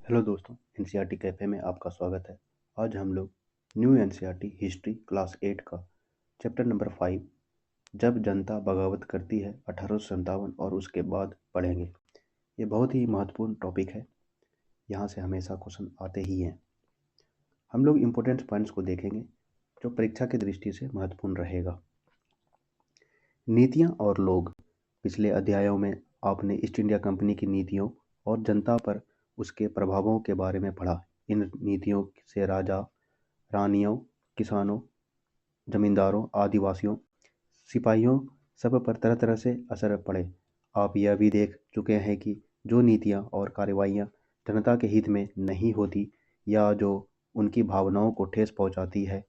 Hello दोस्तों, NCERT cafe में आपका स्वागत है। आज हम लोग न्यू एनसीईआरटी हिस्ट्री क्लास 8 का चैप्टर नंबर 5 जब जनता बगावत करती है 1857 और उसके बाद पढ़ेंगे। ये बहुत ही महत्वपूर्ण टॉपिक है। यहाँ से हमेशा क्वेश्चन आते ही हैं। हम लोग इम्पोर्टेंट पॉइंट्स को देखेंगे जो परीक्षा की दृष्टि से महत्वपूर्ण रहेगा। नीतियाँ और लोग। पिछले अध्यायों में आपने ईस्ट इंडिया कंपनी की नीतियों और जनता पर उसके प्रभावों के बारे में पढ़ा। इन नीतियों से राजा, रानियों, किसानों, जमींदारों, आदिवासियों, सिपाहियों सब पर तरह तरह से असर पड़े। आप यह भी देख चुके हैं कि जो नीतियाँ और कार्रवाइयाँ जनता के हित में नहीं होती या जो उनकी भावनाओं को ठेस पहुँचाती है,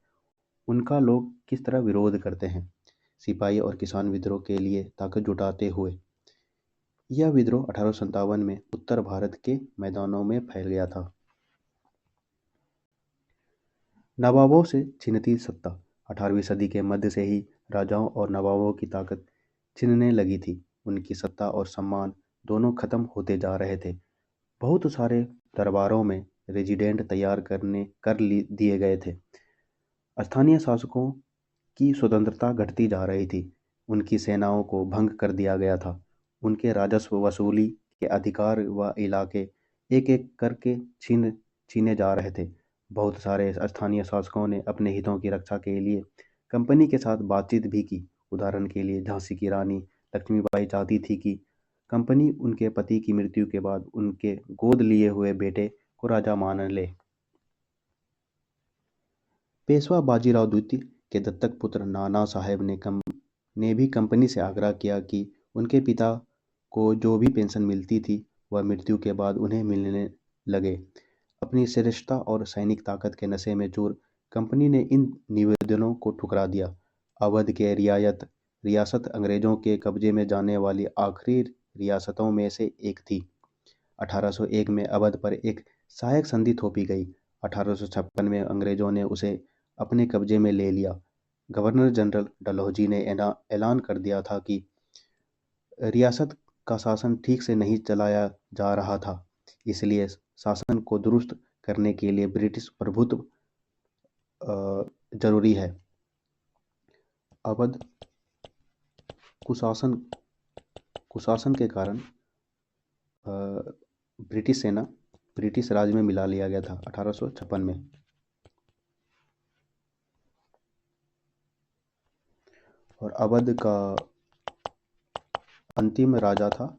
उनका लोग किस तरह विरोध करते हैं। सिपाही और किसान विद्रोह के लिए ताकत जुटाते हुए यह विद्रोह 1857 में उत्तर भारत के मैदानों में फैल गया था। नवाबों से छिनती सत्ता। 18वीं सदी के मध्य से ही राजाओं और नवाबों की ताकत छिनने लगी थी। उनकी सत्ता और सम्मान दोनों खत्म होते जा रहे थे। बहुत सारे दरबारों में रेजिडेंट तैयार कर दिए गए थे। स्थानीय शासकों की स्वतंत्रता घटती जा रही थी। उनकी सेनाओं को भंग कर दिया गया था। उनके राजस्व वसूली के अधिकार व इलाके एक-एक करके छीने जा रहे थे। बहुत सारे स्थानीय शासकों ने अपने हितों की रक्षा के लिए कंपनी के साथ बातचीत भी की। उदाहरण के लिए झांसी की रानी लक्ष्मीबाई चाहती थी कि कंपनी उनके पति की मृत्यु के बाद उनके गोद लिए हुए बेटे को राजा मान ले। पेशवा बाजीराव द्वितीय के दत्तक पुत्र नाना साहेब ने भी कंपनी से आग्रह किया कि उनके पिता को जो भी पेंशन मिलती थी वह मृत्यु के बाद उन्हें मिलने लगे। अपनी श्रेष्ठता और सैनिक ताकत के नशे में चूर कंपनी ने इन निवेदनों को ठुकरा दिया। अवध के रियासत अंग्रेजों के कब्जे में जाने वाली आखिरी रियासतों में से एक थी। 1801 में अवध पर एक सहायक संधि थोपी गई। 1856 में अंग्रेजों ने उसे अपने कब्जे में ले लिया। गवर्नर जनरल डलहौजी ने ऐलान कर दिया था कि रियासत का शासन ठीक से नहीं चलाया जा रहा था, इसलिए शासन को दुरुस्त करने के लिए ब्रिटिश प्रभुत्व जरूरी है। अवध कुशासन के कारण ब्रिटिश सेना ब्रिटिश राज में मिला लिया गया था 1856 में। और अवध का अंतिम राजा था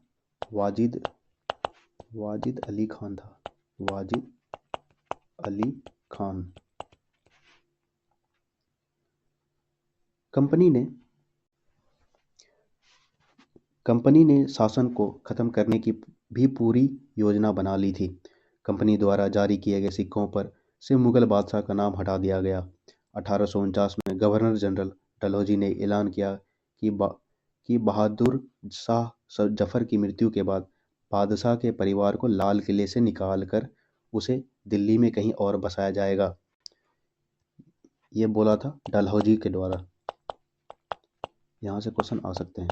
वाजिद अली खान था। वाजिद अली खान। कंपनी ने शासन को खत्म करने की भी पूरी योजना बना ली थी। कंपनी द्वारा जारी किए गए सिक्कों पर से मुगल बादशाह का नाम हटा दिया गया। 1849 में गवर्नर जनरल डलहौजी ने ऐलान किया कि बहादुर शाह जफर की मृत्यु के बाद बादशाह के परिवार को लाल किले से निकाल कर उसे दिल्ली में कहीं और बसाया जाएगा। ये बोला था डलहौजी के द्वारा। यहाँ से क्वेश्चन आ सकते हैं।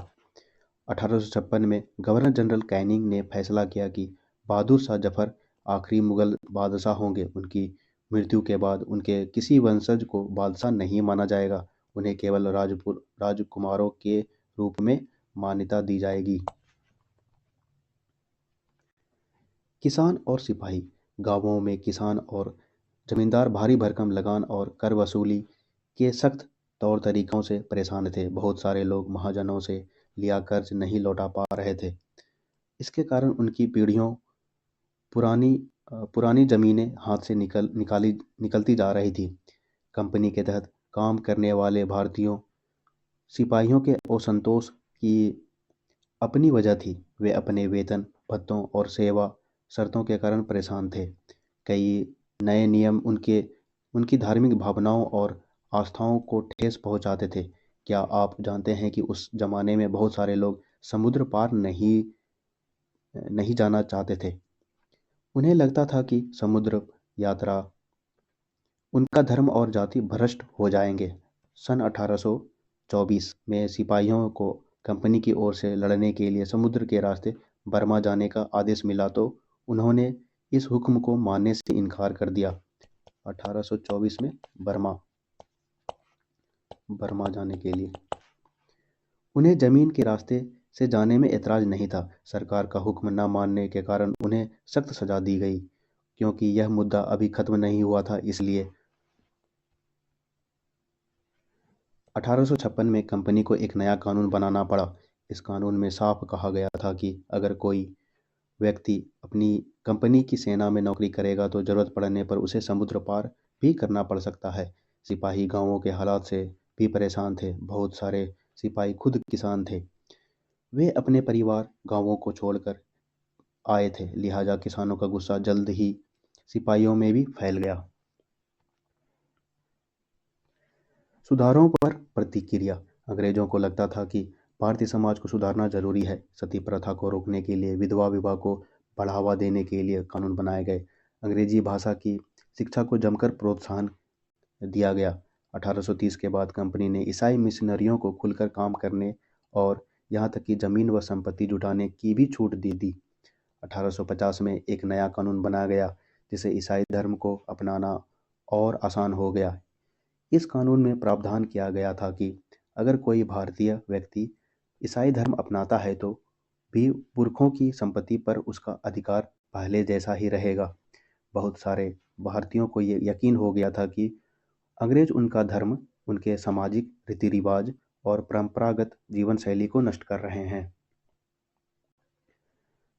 1856 में गवर्नर जनरल कैनिंग ने फैसला किया कि बहादुर शाह जफर आखिरी मुगल बादशाह होंगे। उनकी मृत्यु के बाद उनके किसी वंशज को बादशाह नहीं माना जाएगा। उन्हें केवल राजकुमारों के रूप में मान्यता दी जाएगी। किसान और सिपाही। गांवों में किसान और जमींदार भारी भरकम लगान और कर वसूली के सख्त तौर तरीकों से परेशान थे। बहुत सारे लोग महाजनों से लिया कर्ज नहीं लौटा पा रहे थे। इसके कारण उनकी पीढ़ियों पुरानी जमीनें हाथ से निकलती जा रही थी। कंपनी के तहत काम करने वाले भारतीयों सिपाहियों के असंतोष की अपनी वजह थी। वे अपने वेतन भत्तों और सेवा शर्तों के कारण परेशान थे। कई नए नियम उनकी धार्मिक भावनाओं और आस्थाओं को ठेस पहुंचाते थे। क्या आप जानते हैं कि उस जमाने में बहुत सारे लोग समुद्र पार नहीं जाना चाहते थे। उन्हें लगता था कि समुद्र यात्रा उनका धर्म और जाति भ्रष्ट हो जाएंगे। सन 1824 में सिपाहियों को कंपनी की ओर से लड़ने के लिए समुद्र के रास्ते बर्मा जाने का आदेश मिला तो उन्होंने इस हुक्म को मानने से इनकार कर दिया। 1824 में बर्मा जाने के लिए उन्हें जमीन के रास्ते से जाने में ऐतराज नहीं था। सरकार का हुक्म न मानने के कारण उन्हें सख्त सजा दी गई। क्योंकि यह मुद्दा अभी खत्म नहीं हुआ था, इसलिए 1856 में कंपनी को एक नया कानून बनाना पड़ा। इस कानून में साफ कहा गया था कि अगर कोई व्यक्ति अपनी कंपनी की सेना में नौकरी करेगा तो जरूरत पड़ने पर उसे समुद्र पार भी करना पड़ सकता है। सिपाही गांवों के हालात से भी परेशान थे। बहुत सारे सिपाही खुद किसान थे। वे अपने परिवार गांवों को छोड़कर आए थे, लिहाजा किसानों का गुस्सा जल्द ही सिपाहियों में भी फैल गया। सुधारों पर प्रतिक्रिया। अंग्रेजों को लगता था कि भारतीय समाज को सुधारना जरूरी है। सती प्रथा को रोकने के लिए, विधवा विवाह को बढ़ावा देने के लिए कानून बनाए गए। अंग्रेजी भाषा की शिक्षा को जमकर प्रोत्साहन दिया गया। 1830 के बाद कंपनी ने ईसाई मिशनरियों को खुलकर काम करने और यहाँ तक कि जमीन व संपत्ति जुटाने की भी छूट दे दी। 1850 में एक नया कानून बनाया गया जिसे ईसाई धर्म को अपनाना और आसान हो गया। इस कानून में प्रावधान किया गया था कि अगर कोई भारतीय व्यक्ति ईसाई धर्म अपनाता है तो भी पुरखों की संपत्ति पर उसका अधिकार पहले जैसा ही रहेगा। बहुत सारे भारतीयों को ये यकीन हो गया था कि अंग्रेज उनका धर्म, उनके सामाजिक रीति रिवाज और परंपरागत जीवन शैली को नष्ट कर रहे हैं।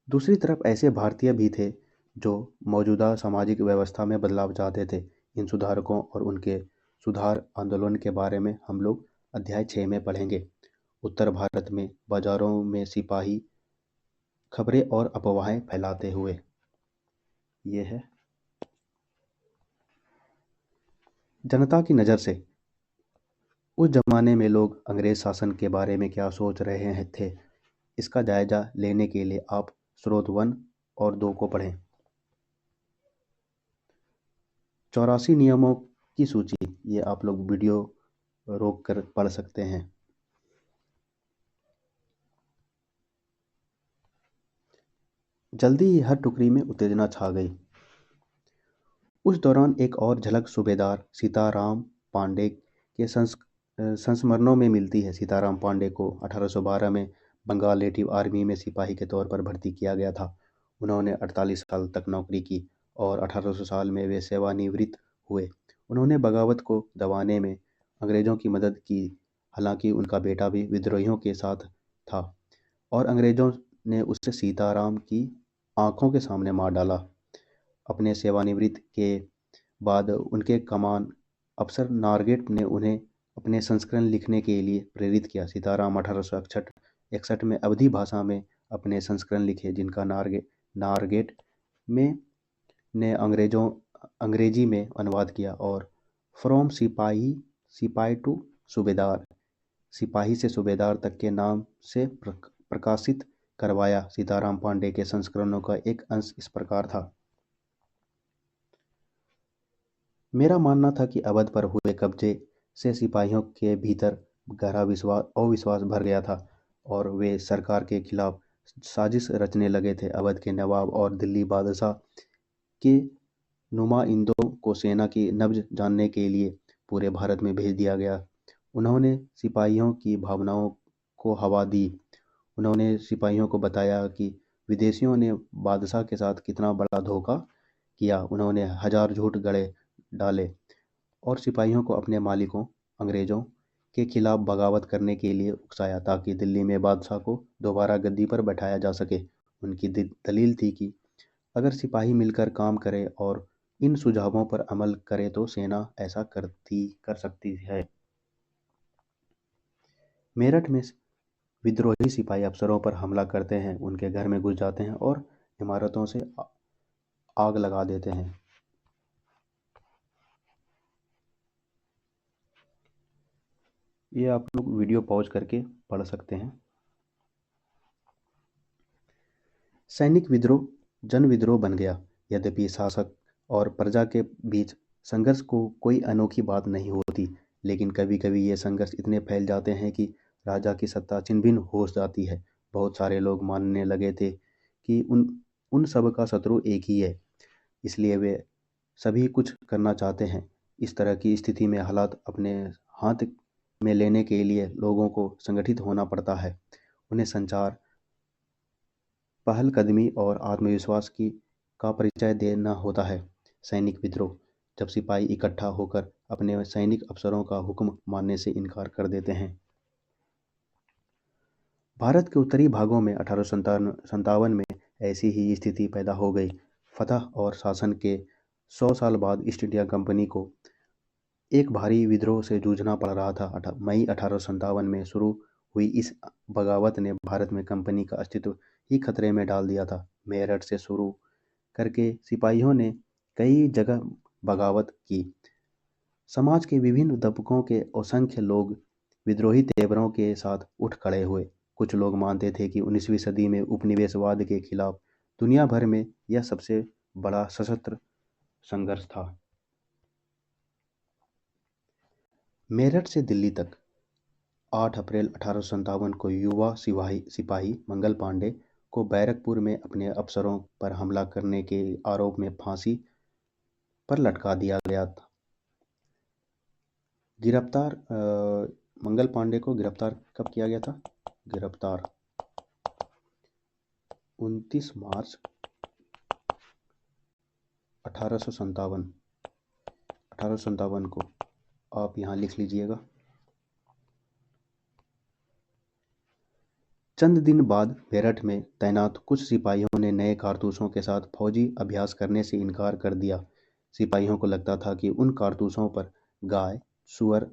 दूसरी तरफ ऐसे भारतीय भी थे जो मौजूदा सामाजिक व्यवस्था में बदलाव चाहते थे। इन सुधारकों और उनके सुधार आंदोलन के बारे में हम लोग अध्याय 6 में पढ़ेंगे। उत्तर भारत में बाजारों में सिपाही खबरें और अफवाहें फैलाते हुए। ये है जनता की नज़र से उस जमाने में लोग अंग्रेज शासन के बारे में क्या सोच रहे थे, इसका जायजा लेने के लिए आप स्रोत 1 और 2 को पढ़ें। 84 नियमों की सूची, ये आप लोग वीडियो रोक कर पढ़ सकते हैं। जल्दी ही हर टुकड़ी में उत्तेजना छा गई। उस दौरान एक और झलक सूबेदार सीताराम पांडे के संस्मरणों में मिलती है। सीताराम पांडे को 1812 में बंगाल नेटिव आर्मी में सिपाही के तौर पर भर्ती किया गया था। उन्होंने 48 साल तक नौकरी की और 1800 साल में वे सेवानिवृत्त हुए। उन्होंने बगावत को दबाने में अंग्रेजों की मदद की, हालांकि उनका बेटा भी विद्रोहियों के साथ था और अंग्रेजों ने उसे सीताराम की आंखों के सामने मार डाला। अपने सेवानिवृत्ति के बाद उनके कमान अफसर नारगेट ने उन्हें अपने संस्करण लिखने के लिए प्रेरित किया। सीताराम 1861 में अवधी भाषा में अपने संस्करण लिखे, जिनका नारगेट में ने अंग्रेजी में अनुवाद किया और फ्रॉम सिपाही टू सूबेदार, सिपाही से सूबेदार तक के नाम से प्रकाशित करवाया। सीताराम पांडे के संस्करणों का एक अंश इस प्रकार था। मेरा मानना था कि अवध पर हुए कब्जे से सिपाहियों के भीतर गहरा अविश्वास भर गया था और वे सरकार के खिलाफ साजिश रचने लगे थे। अवध के नवाब और दिल्ली बादशाह के नुमाइंदों को सेना की नब्ज जानने के लिए पूरे भारत में भेज दिया गया। उन्होंने सिपाहियों की भावनाओं को हवा दी। उन्होंने सिपाहियों को बताया कि विदेशियों ने बादशाह के साथ कितना बड़ा धोखा किया। उन्होंने हजार झूठ गढ़े डाले और सिपाहियों को अपने मालिकों अंग्रेजों के खिलाफ बगावत करने के लिए उकसाया ताकि दिल्ली में बादशाह को दोबारा गद्दी पर बैठाया जा सके। उनकी दलील थी कि अगर सिपाही मिलकर काम करें और इन सुझावों पर अमल करे तो सेना ऐसा कर सकती है। मेरठ में विद्रोही सिपाही अफसरों पर हमला करते हैं, उनके घर में घुस जाते हैं और इमारतों से आग लगा देते हैं। ये आप लोग वीडियो पॉज करके पढ़ सकते हैं। सैनिक विद्रोह जन विद्रोह बन गया। यद्यपि शासक और प्रजा के बीच संघर्ष को कोई अनोखी बात नहीं होती, लेकिन कभी कभी ये संघर्ष इतने फैल जाते हैं कि राजा की सत्ता छिन भिन हो जाती है। बहुत सारे लोग मानने लगे थे कि उन सब का शत्रु एक ही है। इसलिए वे सभी कुछ करना चाहते हैं। इस तरह की स्थिति में हालात अपने हाथ में लेने के लिए लोगों को संगठित होना पड़ता है। उन्हें संचार, पहलकदमी और आत्मविश्वास का परिचय देना होता है। सैनिक विद्रोह: जब सिपाही इकट्ठा होकर अपने सैनिक अफसरों का हुक्म मानने से इनकार कर देते हैं। भारत के उत्तरी भागों में 1857 में ऐसी ही स्थिति पैदा हो गई। फतह और शासन के 100 साल बाद ईस्ट इंडिया कंपनी को एक भारी विद्रोह से जूझना पड़ रहा था। मई 1857 में शुरू हुई इस बगावत ने भारत में कंपनी का अस्तित्व ही खतरे में डाल दिया था। मेरठ से शुरू करके सिपाहियों ने कई जगह बगावत की। समाज के विभिन्न तबकों के असंख्य लोग विद्रोही तेवरों के साथ उठ खड़े हुए। कुछ लोग मानते थे कि 19वीं सदी में उपनिवेशवाद के खिलाफ दुनिया भर में यह सबसे बड़ा सशस्त्र संघर्ष था। मेरठ से दिल्ली तक: 8 अप्रैल 1857 को युवा सिपाही मंगल पांडे को बैरकपुर में अपने अफसरों पर हमला करने के आरोप में फांसी पर लटका दिया गया था। मंगल पांडे को गिरफ्तार कब किया गया था? गिरफ्तार 29 मार्च 1857 को। आप यहाँ लिख लीजिएगा। चंद दिन बाद मेरठ में तैनात कुछ सिपाहियों ने नए कारतूसों के साथ फौजी अभ्यास करने से इनकार कर दिया। सिपाहियों को लगता था कि उन कारतूसों पर गाय, सूअर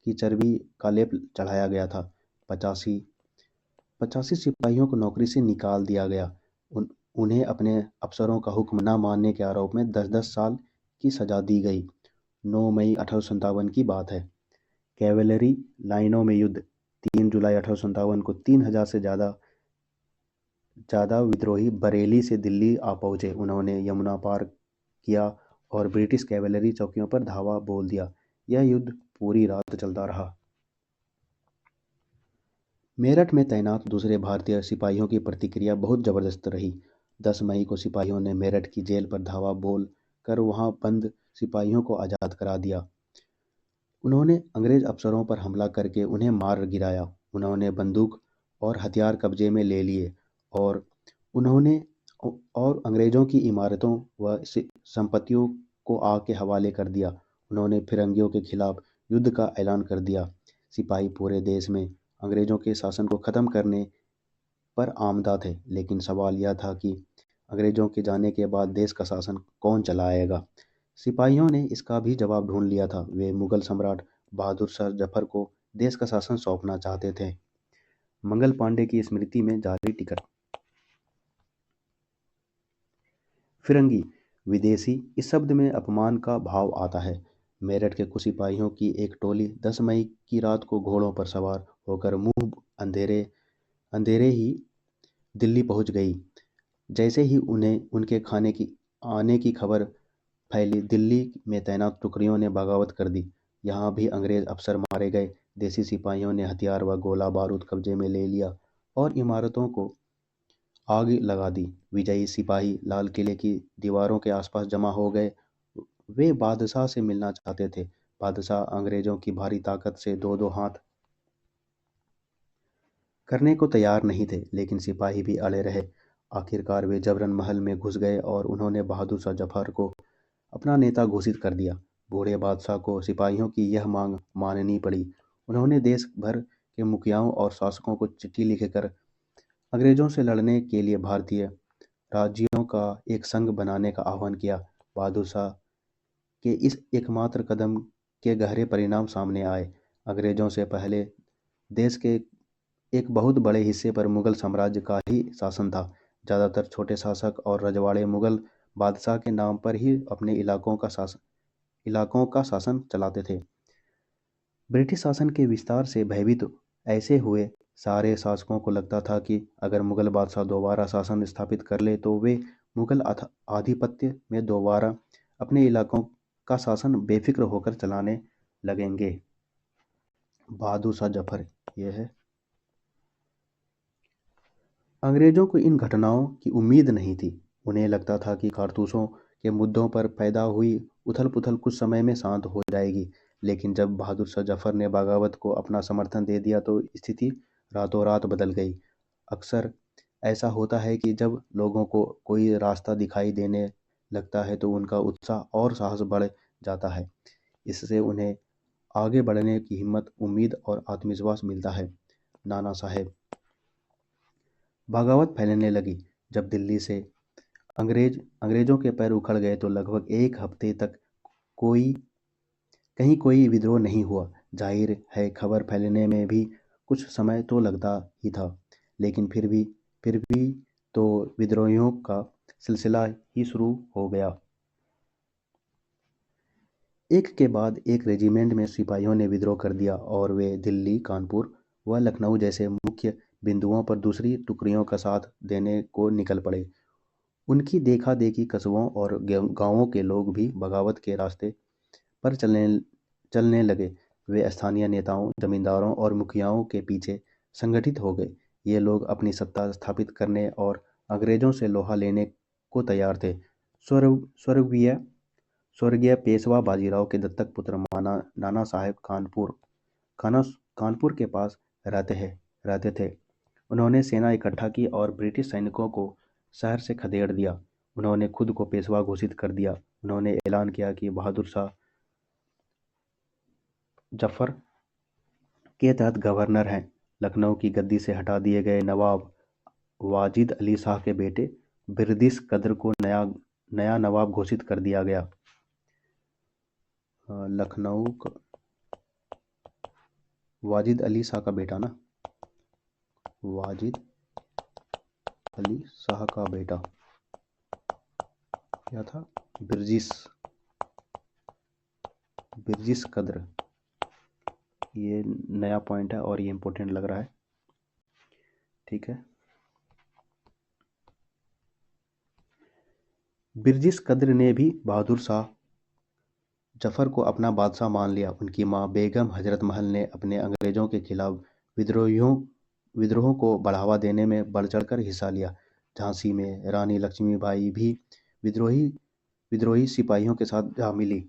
की चर्बी का लेप चढ़ाया गया था। 85 सिपाहियों को नौकरी से निकाल दिया गया। उन्हें अपने अफसरों का हुक्म न मानने के आरोप में 10-10 साल की सजा दी गई। 9 मई 1857 की बात है। कैवेलरी लाइनों में युद्ध: 3 जुलाई 1857 को 3000 से ज़्यादा विद्रोही बरेली से दिल्ली आ पहुंचे। उन्होंने यमुना पार किया और ब्रिटिश कैवेलरी चौकियों पर धावा बोल दिया। यह युद्ध पूरी रात चलता रहा। मेरठ में तैनात दूसरे भारतीय सिपाहियों की प्रतिक्रिया बहुत जबरदस्त रही। 10 मई को सिपाहियों ने मेरठ की जेल पर धावा बोल कर वहां बंद सिपाहियों को आज़ाद करा दिया। उन्होंने अंग्रेज अफसरों पर हमला करके उन्हें मार गिराया। उन्होंने बंदूक और हथियार कब्जे में ले लिए और उन्होंने और अंग्रेजों की इमारतों व संपत्तियों को आग के हवाले कर दिया। उन्होंने फिरंगियों के खिलाफ युद्ध का ऐलान कर दिया। सिपाही पूरे देश में अंग्रेजों के शासन को खत्म करने पर आमदा थे, लेकिन सवाल यह था कि अंग्रेजों के जाने के बाद देश का शासन कौन चलाएगा। सिपाहियों ने इसका भी जवाब ढूंढ लिया था। वे मुगल सम्राट बहादुर शाह जफर को देश का शासन सौंपना चाहते थे। मंगल पांडे की स्मृति में जारी टिकट। फिरंगी, विदेशी, इस शब्द में अपमान का भाव आता है। मेरठ के कुछ सिपाहियों की एक टोली 10 मई की रात को घोड़ों पर सवार होकर मुंह अंधेरे ही दिल्ली पहुंच गई। जैसे ही उन्हें उनके आने की खबर फैली, दिल्ली में तैनात टुकड़ियों ने बगावत कर दी। यहाँ भी अंग्रेज अफसर मारे गए। देसी सिपाहियों ने हथियार व गोला बारूद कब्जे में ले लिया और इमारतों को आग लगा दी। विजयी सिपाही लाल किले की दीवारों के आसपास जमा हो गए। वे बादशाह से मिलना चाहते थे। बादशाह अंग्रेजों की भारी ताकत से दो हाथ करने को तैयार नहीं थे, लेकिन सिपाही भी अड़े रहे। आखिरकार वे जबरन महल में घुस गए और उन्होंने बहादुर शाह जफर को अपना नेता घोषित कर दिया। बूढ़े बादशाह को सिपाहियों की यह मांग माननी पड़ी। उन्होंने देश भर के मुखियाओं और शासकों को चिट्ठी लिखकर अंग्रेजों से लड़ने के लिए भारतीय राज्यों का एक संघ बनाने का आह्वान किया। बहादुर शाह के इस एकमात्र कदम के गहरे परिणाम सामने आए। अंग्रेजों से पहले देश के एक बहुत बड़े हिस्से पर मुगल साम्राज्य का ही शासन था। ज़्यादातर छोटे शासक और रजवाड़े मुगल बादशाह के नाम पर ही अपने इलाकों का शासन चलाते थे। ब्रिटिश शासन के विस्तार से भयभीत ऐसे हुए सारे शासकों को लगता था कि अगर मुगल बादशाह दोबारा शासन स्थापित कर ले तो वे मुगल आधिपत्य में दोबारा अपने इलाकों का शासन बेफिक्र होकर चलाने लगेंगे। बहादुर शाह जफर, यह है। अंग्रेजों को इन घटनाओं की उम्मीद नहीं थी। उन्हें लगता था कि कारतूसों के मुद्दों पर पैदा हुई उथल-पुथल कुछ समय में शांत हो जाएगी, लेकिन जब बहादुर शाह जफर ने बगावत को अपना समर्थन दे दिया तो स्थिति रातों रात बदल गई। अक्सर ऐसा होता है कि जब लोगों को कोई रास्ता दिखाई देने लगता है तो उनका उत्साह और साहस बढ़ जाता है। इससे उन्हें आगे बढ़ने की हिम्मत, उम्मीद और आत्मविश्वास मिलता है। नाना साहेब बगावत फैलने लगी। जब दिल्ली से अंग्रेजों के पैर उखड़ गए तो लगभग एक हफ्ते तक कोई कहीं कोई विद्रोह नहीं हुआ। जाहिर है खबर फैलने में भी कुछ समय तो लगता ही था, लेकिन फिर भी तो विद्रोहियों का सिलसिला ही शुरू हो गया। एक के बाद एक रेजिमेंट में सिपाहियों ने विद्रोह कर दिया और वे दिल्ली, कानपुर व लखनऊ जैसे मुख्य बिंदुओं पर दूसरी टुकड़ियों का साथ देने को निकल पड़े। उनकी देखा-देखी कस्बों और गांवों के लोग भी बगावत के रास्ते पर चलने लगे। वे स्थानीय नेताओं, जमींदारों और मुखियाओं के पीछे संगठित हो गए। ये लोग अपनी सत्ता स्थापित करने और अंग्रेजों से लोहा लेने को तैयार थे। स्वर्गीय स्वर्गीय पेशवा बाजीराव के दत्तक पुत्र नाना साहेब कानपुर के पास रहते थे। उन्होंने सेना इकट्ठा की और ब्रिटिश सैनिकों को शहर से खदेड़ दिया। उन्होंने खुद को पेशवा घोषित कर दिया। उन्होंने ऐलान किया कि बहादुर शाह जफर के तहत गवर्नर हैं। लखनऊ की गद्दी से हटा दिए गए नवाब वाजिद अली शाह के बेटे बिरदिश कद्र को नया नवाब घोषित कर दिया गया। लखनऊ वाजिद अली शाह का बेटा ना, वाजिद अली शाह का बेटा क्या था? बिरजिस कद्र। ये नया पॉइंट है और ये इंपॉर्टेंट लग रहा है। ठीक है। बिरजिस कद्र ने भी बहादुर शाह जफर को अपना बादशाह मान लिया। उनकी मां बेगम हजरत महल ने अपने अंग्रेजों के खिलाफ विद्रोहों को बढ़ावा देने में बढ़ चढ़कर हिस्सा लिया। झांसी में रानी लक्ष्मीबाई भी विद्रोही सिपाहियों के साथ जा मिली।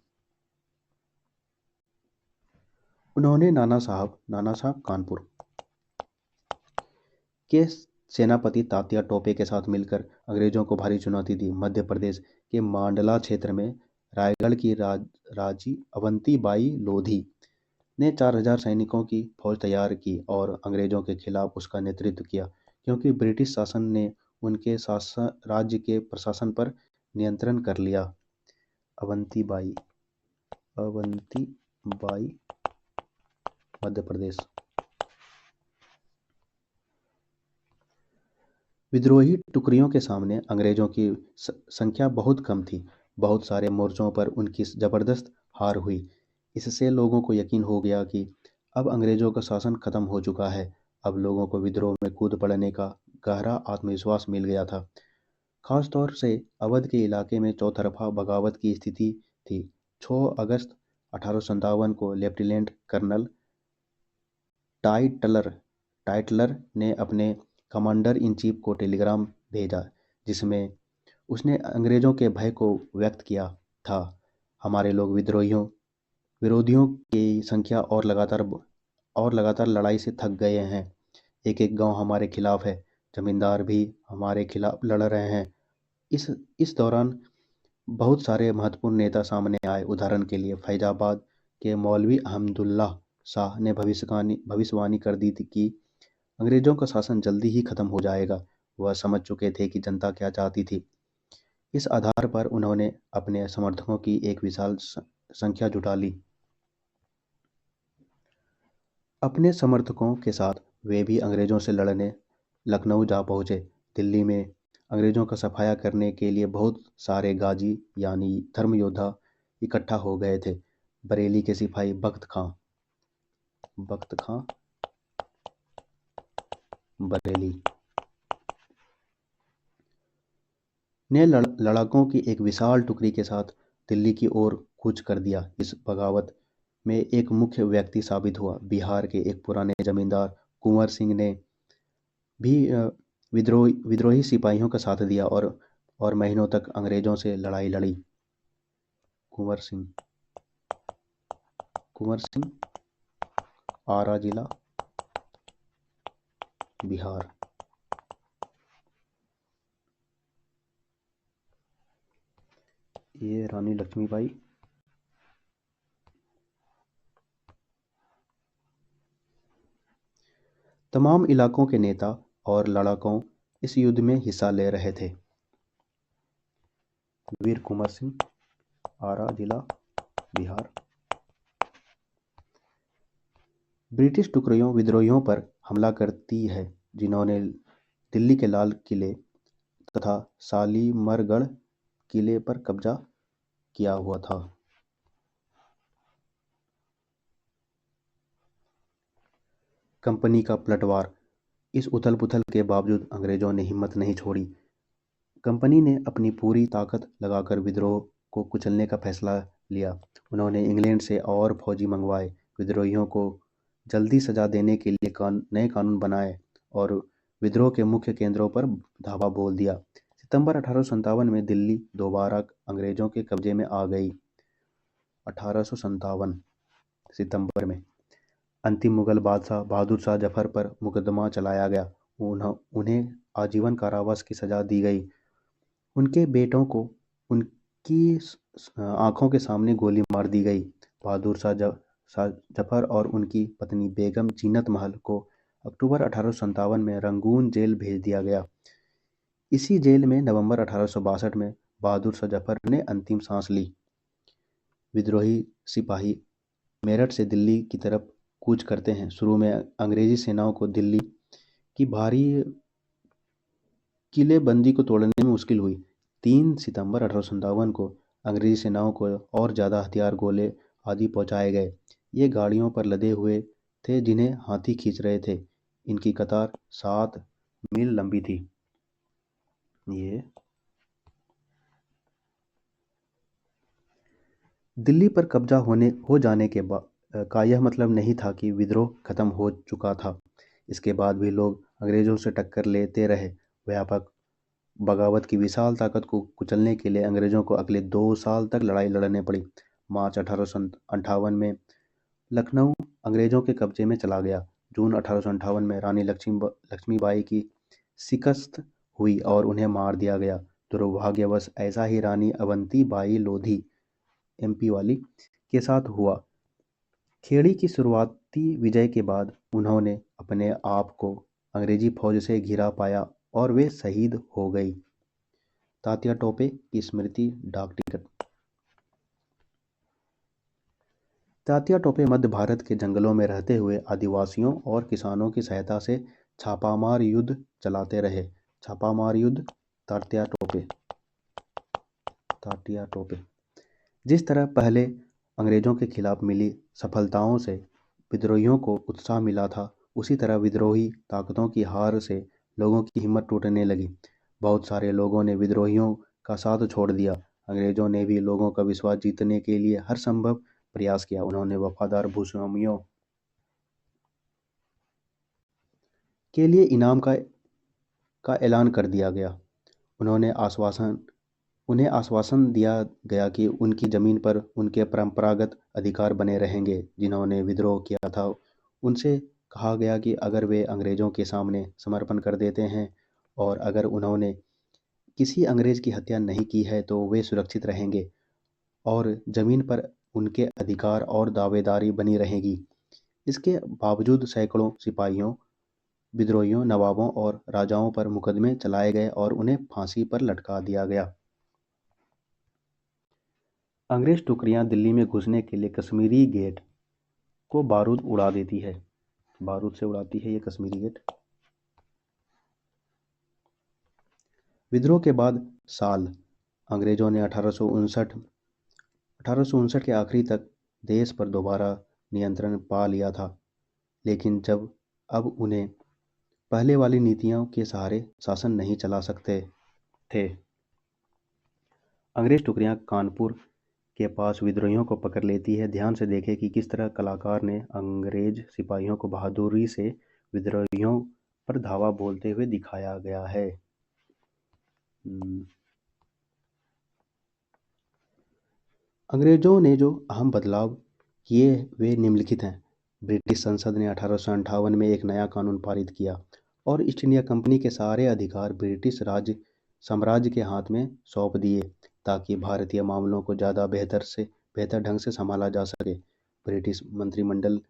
उन्होंने नाना साहब कानपुर के सेनापति तात्या टोपे के साथ मिलकर अंग्रेजों को भारी चुनौती दी। मध्य प्रदेश के मांडला क्षेत्र में रायगढ़ की राजी अवंतीबाई लोधी ने 4000 सैनिकों की फौज तैयार की और अंग्रेजों के खिलाफ उसका नेतृत्व किया, क्योंकि ब्रिटिश शासन ने उनके राज्य के प्रशासन पर नियंत्रण कर लिया। अवंतीबाई मध्य प्रदेश। विद्रोही टुकड़ियों के सामने अंग्रेजों की संख्या बहुत कम थी। बहुत सारे मोर्चों पर उनकी जबरदस्त हार हुई। इससे लोगों को यकीन हो गया कि अब अंग्रेजों का शासन खत्म हो चुका है। अब लोगों को विद्रोह में कूद पड़ने का गहरा आत्मविश्वास मिल गया था। खासतौर से अवध के इलाके में चौतरफा बगावत की स्थिति थी। 6 अगस्त 1857 को लेफ्टिनेंट कर्नल टाइटलर ने अपने कमांडर इन चीफ को टेलीग्राम भेजा, जिसमें उसने अंग्रेजों के भय को व्यक्त किया था। हमारे लोग विरोधियों की संख्या और लगातार लड़ाई से थक गए हैं। एक गांव हमारे खिलाफ है, जमींदार भी हमारे खिलाफ लड़ रहे हैं। इस दौरान बहुत सारे महत्वपूर्ण नेता सामने आए। उदाहरण के लिए फैजाबाद के मौलवी अहमदुल्लाह शाह ने भविष्यवाणी कर दी थी कि अंग्रेजों का शासन जल्दी ही खत्म हो जाएगा। वह समझ चुके थे कि जनता क्या चाहती थी। इस आधार पर उन्होंने अपने समर्थकों की एक विशाल संख्या जुटा ली। अपने समर्थकों के साथ वे भी अंग्रेजों से लड़ने लखनऊ जा पहुंचे। दिल्ली में अंग्रेजों का सफाया करने के लिए बहुत सारे गाजी यानी धर्म योद्धा इकट्ठा हो गए थे। बरेली के सिपाही बख्त खां बरेली ने लड़ाकों की एक विशाल टुकड़ी के साथ दिल्ली की ओर कूच कर दिया। इस बगावत में एक मुख्य व्यक्ति साबित हुआ। बिहार के एक पुराने जमींदार कुंवर सिंह ने भी विद्रोही सिपाहियों का साथ दिया और महीनों तक अंग्रेजों से लड़ाई लड़ी। कुंवर सिंह, आरा जिला, बिहार। ये रानी लक्ष्मीबाई। तमाम इलाकों के नेता और लड़ाकों इस युद्ध में हिस्सा ले रहे थे। वीर कुंवर सिंह, आरा जिला, बिहार। ब्रिटिश टुकड़ियों विद्रोहियों पर हमला करती है जिन्होंने दिल्ली के लाल किले तथा शालीमरगढ़ किले पर कब्जा किया हुआ था। कंपनी का पलटवार। इस उथल पुथल के बावजूद अंग्रेजों ने हिम्मत नहीं छोड़ी। कंपनी ने अपनी पूरी ताकत लगाकर विद्रोह को कुचलने का फैसला लिया। उन्होंने इंग्लैंड से और फौजी मंगवाए, विद्रोहियों को जल्दी सजा देने के लिए नए कानून बनाए और विद्रोह के मुख्य केंद्रों पर धावा बोल दिया। सितंबर 1857 में दिल्ली दोबारा अंग्रेजों के कब्जे में आ गई। 1857 सितंबर में अंतिम मुगल बादशाह बहादुर शाह जफर पर मुकदमा चलाया गया। उन्हें आजीवन कारावास की सजा दी गई। उनके बेटों को उनकी आंखों के सामने गोली मार दी गई। बहादुर शाह जफर और उनकी पत्नी बेगम जीनत महल को अक्टूबर 1857 में रंगून जेल भेज दिया गया। इसी जेल में नवंबर 1862 में बहादुर शाह जफर ने अंतिम सांस ली। विद्रोही सिपाही मेरठ से दिल्ली की तरफ कूच करते हैं। शुरू में अंग्रेजी सेनाओं को दिल्ली की भारी किलेबंदी को तोड़ने में मुश्किल हुई। 3 सितंबर 1857 को अंग्रेजी सेनाओं को और ज़्यादा हथियार, गोले आदि पहुंचाए गए। ये गाड़ियों पर लदे हुए थे जिन्हें हाथी खींच रहे थे। इनकी कतार 7 मील लंबी थी। ये दिल्ली पर कब्जा हो जाने का यह मतलब नहीं था कि विद्रोह खत्म हो चुका था। इसके बाद भी लोग अंग्रेजों से टक्कर लेते रहे। व्यापक बगावत की विशाल ताकत को कुचलने के लिए अंग्रेजों को अगले 2 साल तक लड़ाई लड़नी पड़ी। मार्च 1858 में लखनऊ अंग्रेजों के कब्जे में चला गया। जून 1858 में रानी लक्ष्मीबाई की शिकस्त हुई और उन्हें मार दिया गया। दुर्भाग्यवश ऐसा ही रानी अवंती बाई लोधी एमपी वाली के साथ हुआ। खेड़ी की शुरुआती विजय के बाद उन्होंने अपने आप को अंग्रेजी फौज से घिरा पाया और वे शहीद हो गई। तात्या टोपे की स्मृति डाक टिकट। तात्या टोपे मध्य भारत के जंगलों में रहते हुए आदिवासियों और किसानों की सहायता से छापामार युद्ध चलाते रहे। छापामार युद्ध तात्या टोपे। जिस तरह पहले अंग्रेजों के खिलाफ मिली सफलताओं से विद्रोहियों को उत्साह मिला था, उसी तरह विद्रोही ताकतों की हार से लोगों की हिम्मत टूटने लगी। बहुत सारे लोगों ने विद्रोहियों का साथ छोड़ दिया। अंग्रेजों ने भी लोगों का विश्वास जीतने के लिए हर संभव प्रयास किया। उन्होंने वफादार भूस्वामियों के लिए इनाम का ऐलान कर दिया गया। उन्हें आश्वासन दिया गया कि उनकी जमीन पर उनके परंपरागत अधिकार बने रहेंगे। जिन्होंने विद्रोह किया था उनसे कहा गया कि अगर वे अंग्रेजों के सामने समर्पण कर देते हैं और अगर उन्होंने किसी अंग्रेज की हत्या नहीं की है तो वे सुरक्षित रहेंगे और जमीन पर उनके अधिकार और दावेदारी बनी रहेगी। इसके बावजूद सैकड़ों सिपाहियों, विद्रोहियों, नवाबों और राजाओं पर मुकदमे चलाए गए और उन्हें फांसी पर लटका दिया गया। अंग्रेज टुकड़ियां दिल्ली में घुसने के लिए कश्मीरी गेट को बारूद उड़ा देती है। बारूद से उड़ाती है ये कश्मीरी गेट। विद्रोह के बाद साल अंग्रेजों ने 1859 के आखिरी तक देश पर दोबारा नियंत्रण पा लिया था, लेकिन अब उन्हें पहले वाली नीतियों के सहारे शासन नहीं चला सकते थे। अंग्रेज टुकड़ियां कानपुर के पास विद्रोहियों को पकड़ लेती है। ध्यान से देखें कि किस तरह कलाकार ने अंग्रेज सिपाहियों को बहादुरी से विद्रोहियों पर धावा बोलते हुए दिखाया गया है। अंग्रेजों ने जो अहम बदलाव किए वे निम्नलिखित हैं। ब्रिटिश संसद ने 1858 में एक नया कानून पारित किया और ईस्ट इंडिया कंपनी के सारे अधिकार ब्रिटिश राज साम्राज्य के हाथ में सौंप दिए ताकि भारतीय मामलों को बेहतर ढंग से संभाला जा सके। ब्रिटिश मंत्रिमंडल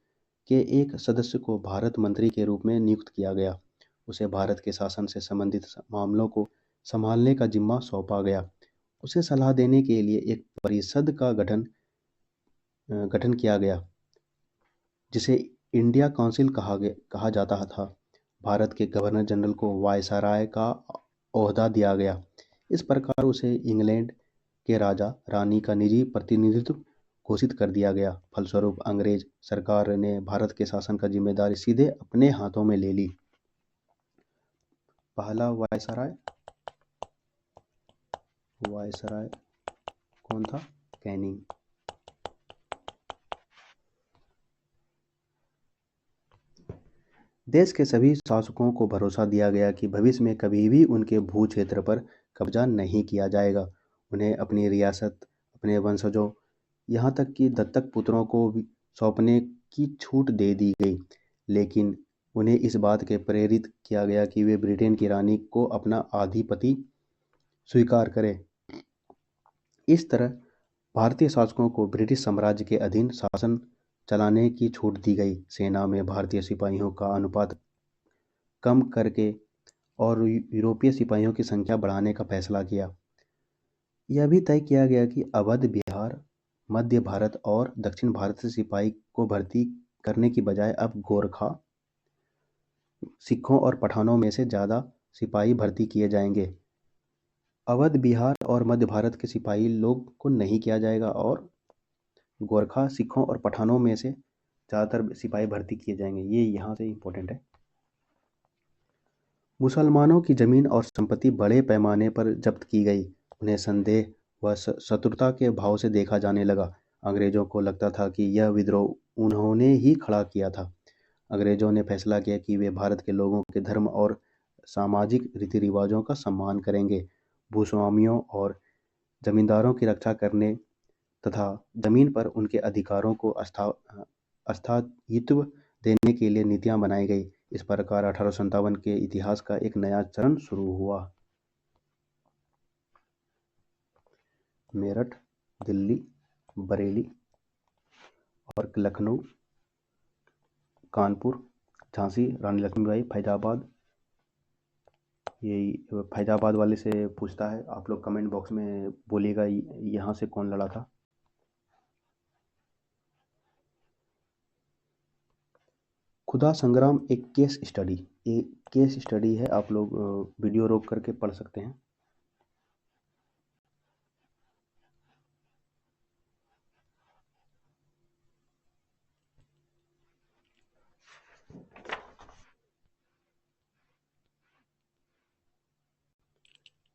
के एक सदस्य को भारत मंत्री के रूप में नियुक्त किया गया। उसे भारत के शासन से संबंधित मामलों को संभालने का जिम्मा सौंपा गया। उसे सलाह देने के लिए एक परिषद का गठन किया गया जिसे इंडिया काउंसिल कहा जाता था। भारत के गवर्नर जनरल को वायसराय का ओहदा दिया गया। इस प्रकार उसे इंग्लैंड के राजा रानी का निजी प्रतिनिधित्व घोषित कर दिया गया। फलस्वरूप अंग्रेज सरकार ने भारत के शासन का जिम्मेदारी सीधे अपने हाथों में ले ली। पहला वायसराय कौन था? कैनिंग। देश के सभी शासकों को भरोसा दिया गया कि भविष्य में कभी भी उनके भू क्षेत्र पर कब्जा नहीं किया जाएगा। उन्हें अपनी रियासत अपने वंशजों यहाँ तक कि दत्तक पुत्रों को भी सौंपने की छूट दे दी गई, लेकिन उन्हें इस बात के प्रेरित किया गया कि वे ब्रिटेन की रानी को अपना आधिपत्य स्वीकार करें। इस तरह भारतीय शासकों को ब्रिटिश साम्राज्य के अधीन शासन चलाने की छूट दी गई। सेना में भारतीय सिपाहियों का अनुपात कम करके और यूरोपीय सिपाहियों की संख्या बढ़ाने का फैसला किया। यह भी तय किया गया कि अवध, बिहार, मध्य भारत और दक्षिण भारत से सिपाही को भर्ती करने की बजाय अब गोरखा, सिखों और पठानों में से ज़्यादा सिपाही भर्ती किए जाएंगे। अवध, बिहार और मध्य भारत के सिपाही लोग को नहीं किया जाएगा और गोरखा, सिखों और पठानों में से ज़्यादातर सिपाही भर्ती किए जाएंगे। ये यहाँ से इम्पोर्टेंट है। मुसलमानों की ज़मीन और संपत्ति बड़े पैमाने पर जब्त की गई। उन्हें संदेह व शत्रुता के भाव से देखा जाने लगा। अंग्रेजों को लगता था कि यह विद्रोह उन्होंने ही खड़ा किया था। अंग्रेजों ने फैसला किया कि वे भारत के लोगों के धर्म और सामाजिक रीति रिवाजों का सम्मान करेंगे। भूस्वामियों और जमींदारों की रक्षा करने तथा जमीन पर उनके अधिकारों को स्थायित्व देने के लिए नीतियां बनाई गई। इस प्रकार 1857 के इतिहास का एक नया चरण शुरू हुआ। मेरठ, दिल्ली, बरेली और लखनऊ, कानपुर, झांसी, रानी लक्ष्मीबाई, फैजाबाद। यही फैजाबाद वाले से पूछता है। आप लोग कमेंट बॉक्स में बोलिएगा यहाँ से कौन लड़ा था। खुदा संग्राम एक केस स्टडी है। आप लोग वीडियो रोक करके पढ़ सकते हैं।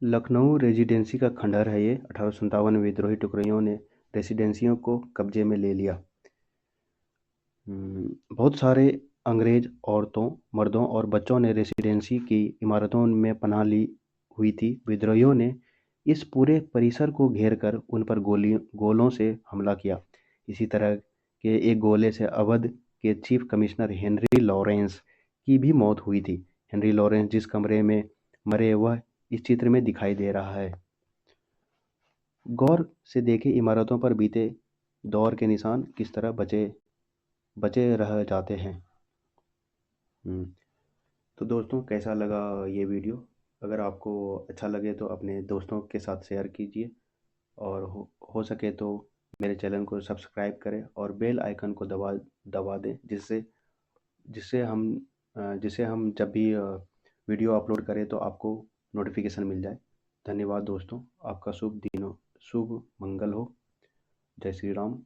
लखनऊ रेजिडेंसी का खंडहर है ये। 1857 में विद्रोही टुकड़ियों ने रेजिडेंसियों को कब्जे में ले लिया। बहुत सारे अंग्रेज औरतों, मर्दों और बच्चों ने रेजिडेंसी की इमारतों में पनाह ली हुई थी। विद्रोहियों ने इस पूरे परिसर को घेर कर उन पर गोलों से हमला किया। इसी तरह के एक गोले से अवध के चीफ कमिश्नर हेनरी लॉरेंस की भी मौत हुई थी। हेनरी लॉरेंस जिस कमरे में मरे वह इस चित्र में दिखाई दे रहा है। गौर से देखें इमारतों पर बीते दौर के निशान किस तरह बचे रह जाते हैं। तो दोस्तों कैसा लगा ये वीडियो? अगर आपको अच्छा लगे तो अपने दोस्तों के साथ शेयर कीजिए और हो सके तो मेरे चैनल को सब्सक्राइब करें और बेल आइकन को दबा दें जिससे हम जब भी वीडियो अपलोड करें तो आपको नोटिफिकेशन मिल जाए। धन्यवाद दोस्तों। आपका शुभ दिन हो, शुभ मंगल हो। जय श्री राम।